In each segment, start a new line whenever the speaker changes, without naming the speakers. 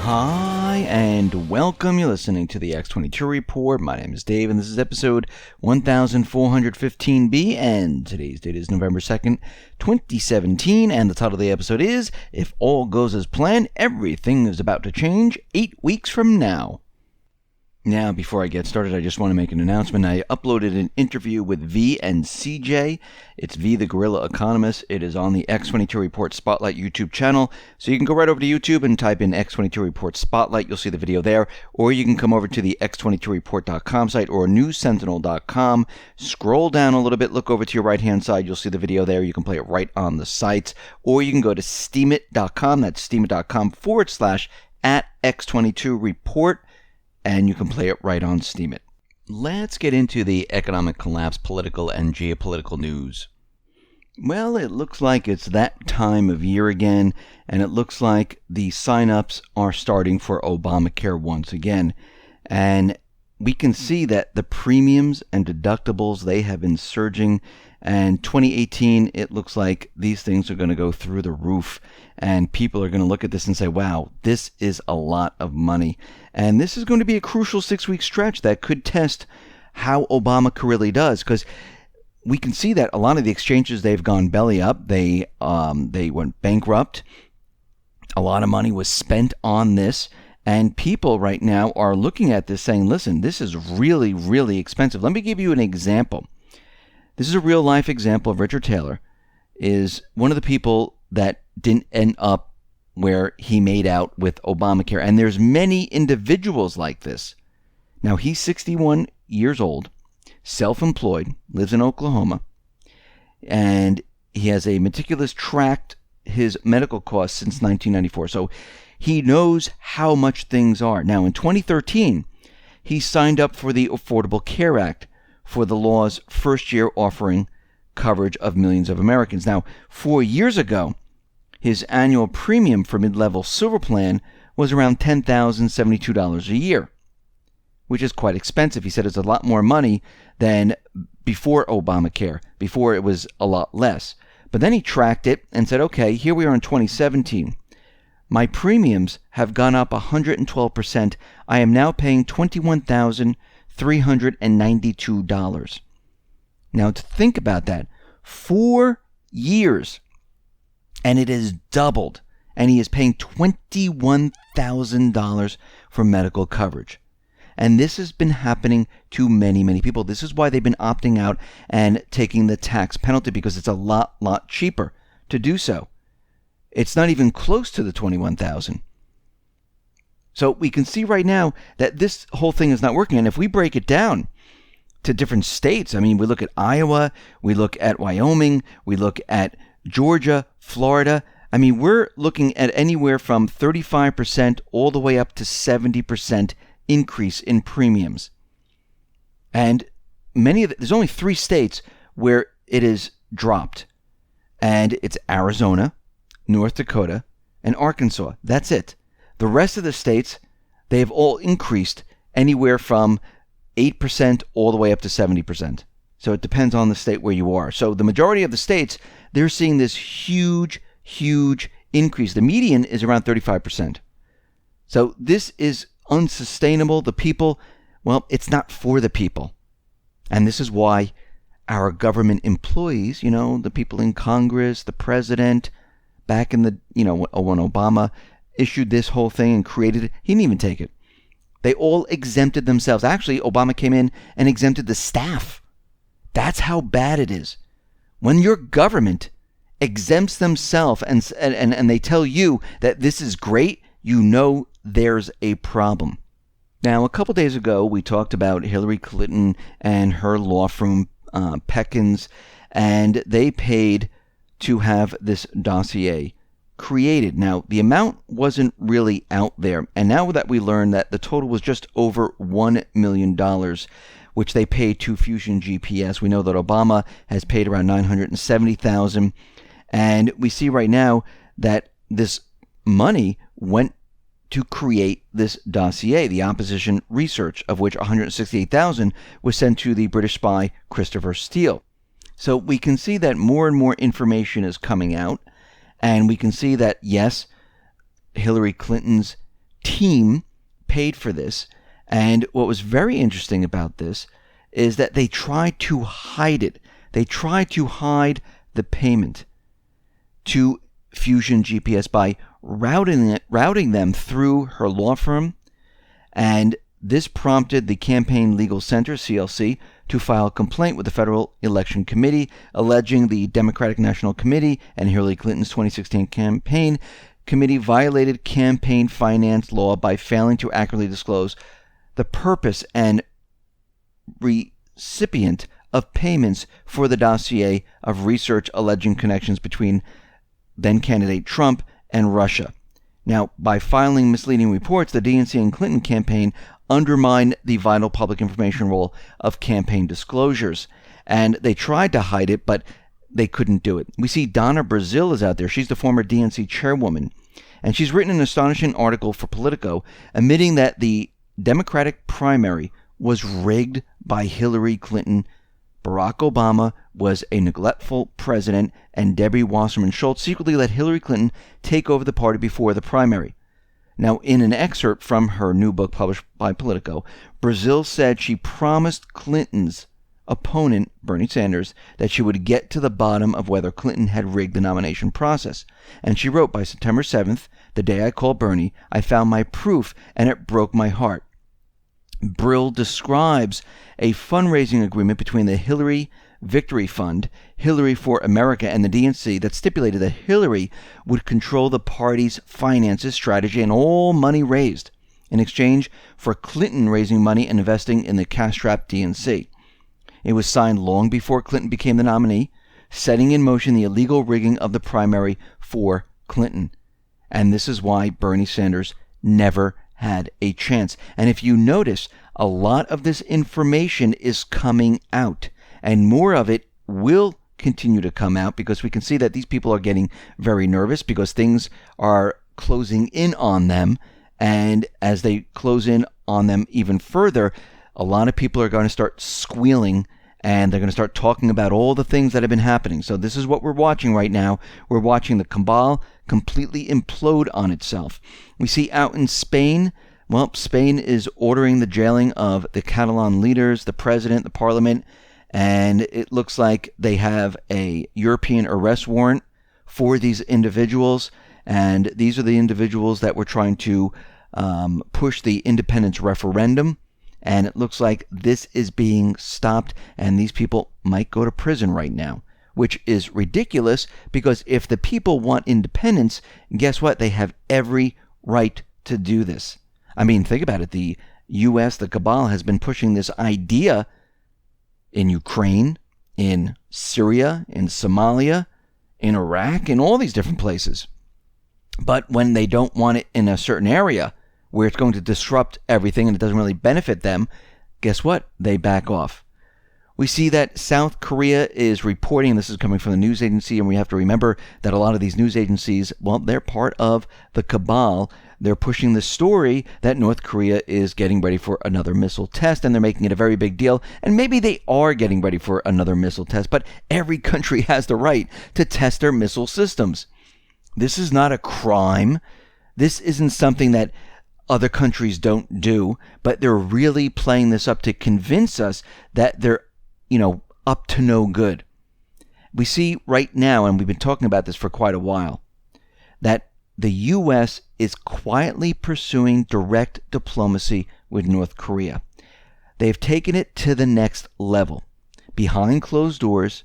Hi, and welcome. You're listening to the X22 Report. My name is Dave, and this is episode 1415B, and today's date is November 2nd, 2017, and the title of the episode is, If All Goes as Planned, Everything is About to Change 8 weeks from now. Now, before I get started, I just want to make an announcement. I uploaded an interview with V and CJ. It's V, the Guerrilla Economist. It is on the X22 Report Spotlight YouTube channel. So you can go right over to YouTube and type in X22 Report Spotlight. You'll see the video there. Or you can come over to the X22Report.com site or newssentinel.com. Scroll down a little bit. Look over to your right-hand side. You'll see the video there. You can play it right on the site. Or you can go to steemit.com. That's steemit.com/@X22Report. And you can play it right on Steemit. Let's get into the economic collapse, political and geopolitical news. Well, it looks like it's that time of year again, and it looks like the sign-ups are starting for Obamacare once again. And we can see that the premiums and deductibles, they have been surging. And 2018, it looks like these things are going to go through the roof. And people are going to look at this and say, wow, this is a lot of money. And this is going to be a crucial 6-week stretch that could test how Obamacare really does. Because we can see that a lot of the exchanges, they've gone belly up. They went bankrupt. A lot of money was spent on this. And people right now are looking at this saying, listen, this is really, really expensive. Let me give you an example. This is a real-life example of Richard Taylor, is one of the people that didn't end up where he made out with Obamacare. And there's many individuals like this. Now, he's 61 years old, self-employed, lives in Oklahoma, and he has a meticulous tracked his medical costs since 1994. So he knows how much things are. Now, in 2013, he signed up for the Affordable Care Act, for the law's first year offering coverage of millions of Americans. Now, 4 years ago, his annual premium for mid-level silver plan was around $10,072 a year, which is quite expensive. He said it's a lot more money than before Obamacare. Before it was a lot less. But then he tracked it and said, okay, here we are in 2017. My premiums have gone up 112%. I am now paying $21,392. Now, to think about that, 4 years, and it has doubled, and he is paying $21,000 for medical coverage. And this has been happening to many, many people. This is why they've been opting out and taking the tax penalty, because it's a lot cheaper to do so. It's not even close to the $21,000. So we can see right now that this whole thing is not working. And if we break it down to different states, I mean, we look at Iowa, we look at Wyoming, we look at Georgia, Florida. I mean, we're looking at anywhere from 35% all the way up to 70% increase in premiums. And there's only 3 states where it is dropped. And it's Arizona, North Dakota, and Arkansas. That's it. The rest of the states, they have all increased anywhere from 8% all the way up to 70%. So it depends on the state where you are. So the majority of the states, they're seeing this huge increase. The median is around 35%. So this is unsustainable. The people, well, it's not for the people. And this is why our government employees, the people in Congress, the president, back in the, when Obama issued this whole thing and created it, he didn't even take it. They all exempted themselves. Actually, Obama came in and exempted the staff. That's how bad it is. When your government exempts themselves and they tell you that this is great, you know there's a problem. Now, a couple days ago, we talked about Hillary Clinton and her law firm, Peckins, and they paid to have this dossier created. Now, the amount wasn't really out there, and now that we learned that the total was just over $1 million, which they paid to Fusion GPS. We know that Obama has paid around $970,000, and we see right now that this money went to create this dossier, the opposition research, of which $168,000 was sent to the British spy Christopher Steele. So we can see that more and more information is coming out, and we can see that, yes, Hillary Clinton's team paid for this. And what was very interesting about this is that they tried to hide it. They tried to hide the payment to Fusion GPS by routing them through her law firm. And this prompted the Campaign Legal Center, CLC, to file a complaint with the Federal Election Committee, alleging the Democratic National Committee and Hillary Clinton's 2016 campaign committee violated campaign finance law by failing to accurately disclose the purpose and recipient of payments for the dossier of research alleging connections between then-candidate Trump and Russia. Now, by filing misleading reports, the DNC and Clinton campaign undermined the vital public information role of campaign disclosures. And they tried to hide it, but they couldn't do it. We see Donna Brazile is out there. She's the former DNC chairwoman. And she's written an astonishing article for Politico admitting that the Democratic primary was rigged by Hillary Clinton. Barack Obama was a neglectful president, and Debbie Wasserman Schultz secretly let Hillary Clinton take over the party before the primary. Now, in an excerpt from her new book published by Politico, Brazile said she promised Clinton's opponent, Bernie Sanders, that she would get to the bottom of whether Clinton had rigged the nomination process. And she wrote, by September 7th, the day I called Bernie, I found my proof, and it broke my heart. Brill describes a fundraising agreement between the Hillary Victory Fund, Hillary for America, and the DNC that stipulated that Hillary would control the party's finances, strategy, and all money raised in exchange for Clinton raising money and investing in the cash-strapped DNC. It was signed long before Clinton became the nominee, setting in motion the illegal rigging of the primary for Clinton. And this is why Bernie Sanders never had a chance. And if you notice, a lot of this information is coming out, and more of it will continue to come out because we can see that these people are getting very nervous because things are closing in on them. And as they close in on them even further, a lot of people are going to start squealing, and they're going to start talking about all the things that have been happening. So this is what we're watching right now. We're watching the cabal completely implode on itself. We see out in Spain, well, Spain is ordering the jailing of the Catalan leaders, the president, the parliament, and it looks like they have a European arrest warrant for these individuals. And these are the individuals that were trying to push the independence referendum. And it looks like this is being stopped, and these people might go to prison right now, which is ridiculous because if the people want independence, guess what? They have every right to do this. I mean, think about it. The U.S., the cabal, has been pushing this idea in Ukraine, in Syria, in Somalia, in Iraq, in all these different places. But when they don't want it in a certain area where it's going to disrupt everything and it doesn't really benefit them, guess what? They back off. We see that South Korea is reporting, this is coming from the news agency, and we have to remember that a lot of these news agencies, well, they're part of the cabal. They're pushing the story that North Korea is getting ready for another missile test, and they're making it a very big deal. And maybe they are getting ready for another missile test, but every country has the right to test their missile systems. This is not a crime. This isn't something that other countries don't do, but they're really playing this up to convince us that they're, up to no good. We see right now, and we've been talking about this for quite a while, that the U.S. is quietly pursuing direct diplomacy with North Korea. They've taken it to the next level. Behind closed doors,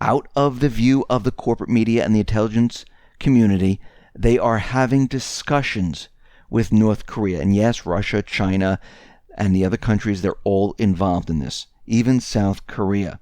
out of the view of the corporate media and the intelligence community, they are having discussions with North Korea. And yes, Russia, China, and the other countries, they're all involved in this, even South Korea.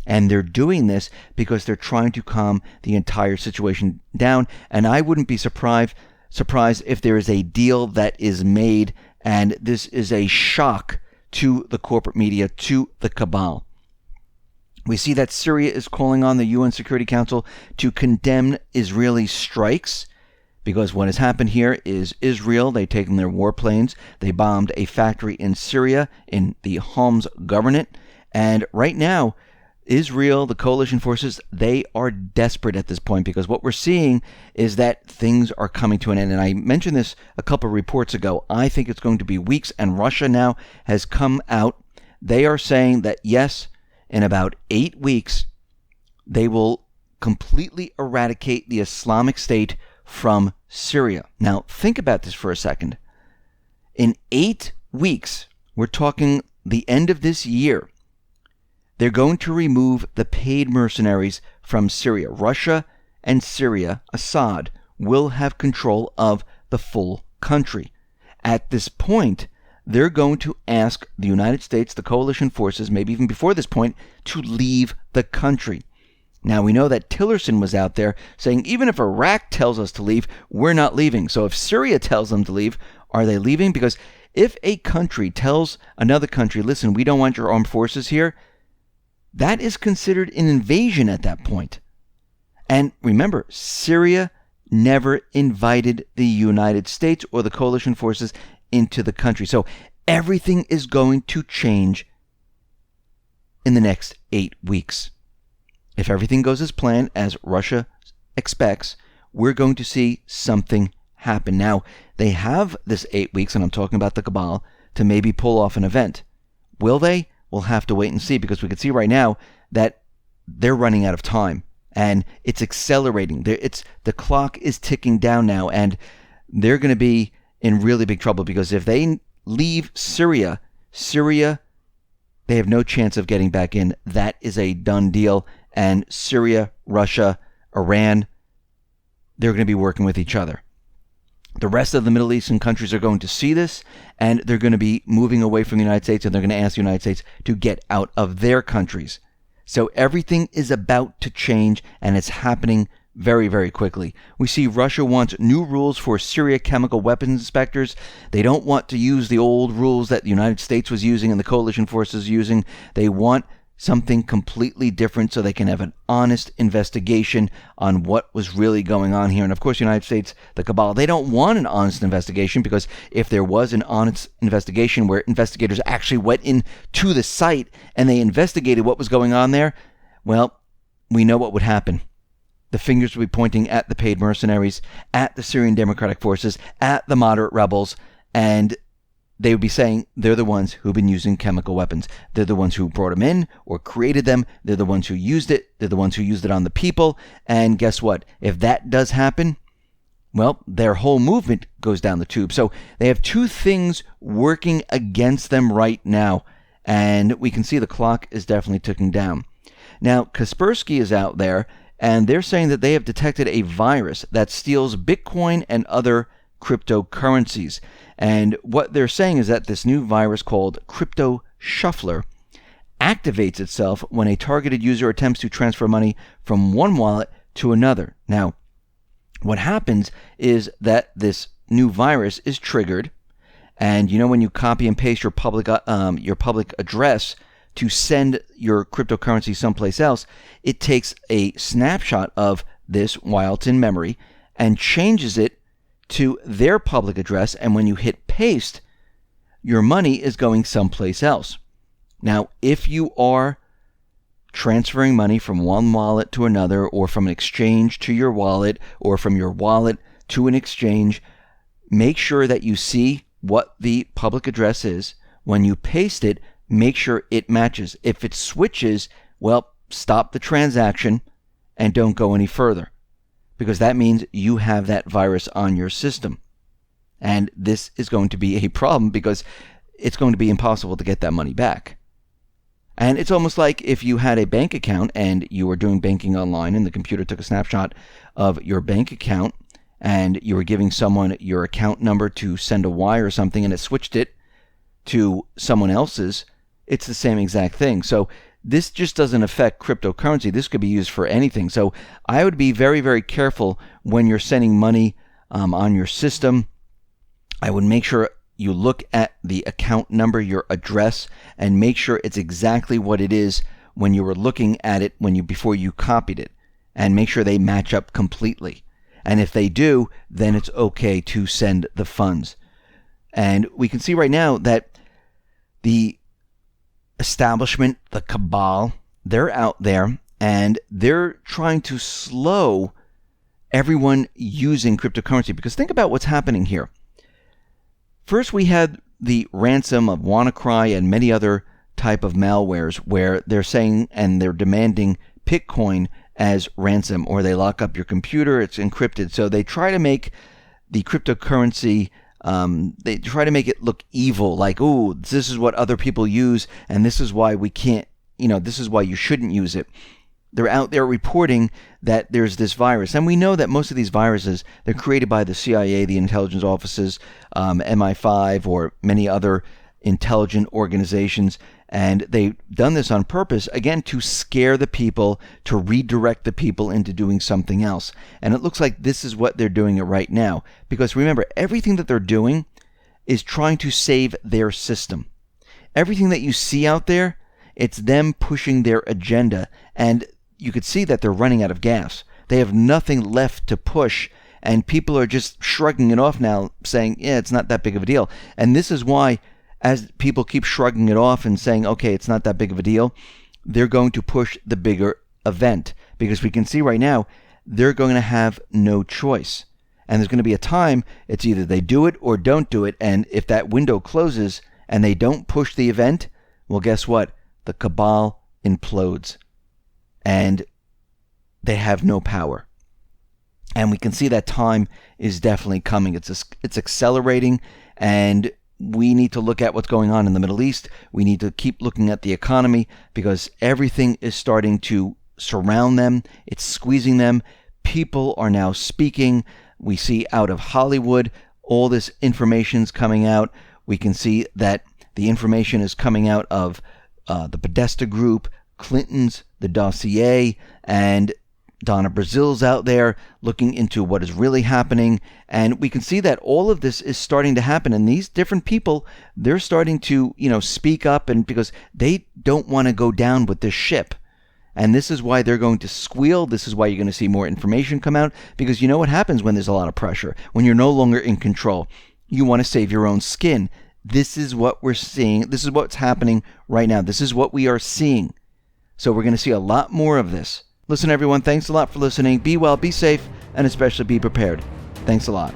And they're doing this because they're trying to calm the entire situation down. And I wouldn't be surprised if there is a deal that is made, and this is a shock to the corporate media, to the cabal. We see that Syria is calling on the UN Security Council to condemn Israeli strikes, because what has happened here is Israel, they've taken their warplanes, they bombed a factory in Syria, in the Homs governorate, and right now, Israel, the coalition forces, they are desperate at this point because what we're seeing is that things are coming to an end. And I mentioned this a couple of reports ago. I think it's going to be weeks, and Russia now has come out. They are saying that, yes, in about 8 weeks, they will completely eradicate the Islamic State from Syria. Now, think about this for a second. In 8 weeks, we're talking the end of this year, they're going to remove the paid mercenaries from Syria. Russia and Syria, Assad, will have control of the full country. At this point, they're going to ask the United States, the coalition forces, maybe even before this point, to leave the country. Now, we know that Tillerson was out there saying, even if Iraq tells us to leave, we're not leaving. So if Syria tells them to leave, are they leaving? Because if a country tells another country, listen, we don't want your armed forces here, that is considered an invasion at that point. And remember, Syria never invited the United States or the coalition forces into the country. So everything is going to change in the next 8 weeks. If everything goes as planned, as Russia expects, we're going to see something happen. Now, they have this 8 weeks, and I'm talking about the cabal, to maybe pull off an event. Will they? We'll have to wait and see, because we can see right now that they're running out of time and it's accelerating. The clock is ticking down now, and they're going to be in really big trouble, because if they leave Syria, they have no chance of getting back in. That is a done deal. And Syria, Russia, Iran, they're going to be working with each other. The rest of the Middle Eastern countries are going to see this, and they're going to be moving away from the United States, and they're going to ask the United States to get out of their countries. So everything is about to change, and it's happening very, very quickly. We see Russia wants new rules for Syria chemical weapons inspectors. They don't want to use the old rules that the United States was using and the coalition forces using. They want something completely different so they can have an honest investigation on what was really going on here. And of course, the United States, the cabal, they don't want an honest investigation, because if there was an honest investigation where investigators actually went into the site and they investigated what was going on there, well, we know what would happen. The fingers would be pointing at the paid mercenaries, at the Syrian Democratic Forces, at the moderate rebels, and they would be saying they're the ones who've been using chemical weapons. They're the ones who brought them in or created them. They're the ones who used it. They're the ones who used it on the people. And guess what? If that does happen, well, their whole movement goes down the tube. So they have two things working against them right now. And we can see the clock is definitely ticking down. Now, Kaspersky is out there, and they're saying that they have detected a virus that steals Bitcoin and other cryptocurrencies. And what they're saying is that this new virus, called Crypto Shuffler, activates itself when a targeted user attempts to transfer money from one wallet to another. Now, what happens is that this new virus is triggered, and you know when you copy and paste your public address to send your cryptocurrency someplace else, it takes a snapshot of this while it's in memory and changes it to their public address, and when you hit paste, your money is going someplace else. Now, if you are transferring money from one wallet to another, or from an exchange to your wallet, or from your wallet to an exchange, make sure that you see what the public address is. When you paste it, make sure it matches. If it switches, well, stop the transaction and don't go any further, because that means you have that virus on your system. And this is going to be a problem, because it's going to be impossible to get that money back. And it's almost like if you had a bank account and you were doing banking online, and the computer took a snapshot of your bank account, and you were giving someone your account number to send a wire or something, and it switched it to someone else's. It's the same exact thing. So this just doesn't affect cryptocurrency. This could be used for anything. So I would be very, very careful when you're sending money on your system. I would make sure you look at the account number, your address, and make sure it's exactly what it is when you were looking at it before you copied it, and make sure they match up completely. And if they do, then it's okay to send the funds. And we can see right now that the establishment, the cabal, they're out there and they're trying to slow everyone using cryptocurrency. Because think about what's happening here. First, we had the ransom of WannaCry and many other type of malwares where they're saying and they're demanding Bitcoin as ransom, or they lock up your computer, it's encrypted. So they try to make the cryptocurrency, they try to make it look evil, like, oh, this is what other people use, and this is why we can't, this is why you shouldn't use it. They're out there reporting that there's this virus. And we know that most of these viruses, they're created by the CIA, the intelligence offices, MI5, or many other intelligent organizations. And they've done this on purpose, again, to scare the people, to redirect the people into doing something else. And it looks like this is what they're doing it right now. Because remember, everything that they're doing is trying to save their system. Everything that you see out there, it's them pushing their agenda. And you could see that they're running out of gas. They have nothing left to push. And people are just shrugging it off now, saying, yeah, it's not that big of a deal. And this is why, as people keep shrugging it off and saying, okay, it's not that big of a deal, they're going to push the bigger event. Because we can see right now, they're going to have no choice. And there's going to be a time, it's either they do it or don't do it. And if that window closes and they don't push the event, well, guess what? The cabal implodes. And they have no power. And we can see that time is definitely coming. It's accelerating, and we need to look at what's going on in the Middle East. We need to keep looking at the economy because everything is starting to surround them. It's squeezing them. People are now speaking. We see out of Hollywood, all this information's coming out. We can see that the information is coming out of the Podesta Group, Clinton's, the dossier, and Donna Brazile's out there looking into what is really happening. And we can see that all of this is starting to happen. And these different people, they're starting to, speak up, and because they don't want to go down with this ship. And this is why they're going to squeal. This is why you're going to see more information come out. Because you know what happens when there's a lot of pressure, when you're no longer in control. You want to save your own skin. This is what we're seeing. This is what's happening right now. This is what we are seeing. So we're going to see a lot more of this. Listen, everyone, thanks a lot for listening. Be well, be safe, and especially be prepared. Thanks a lot.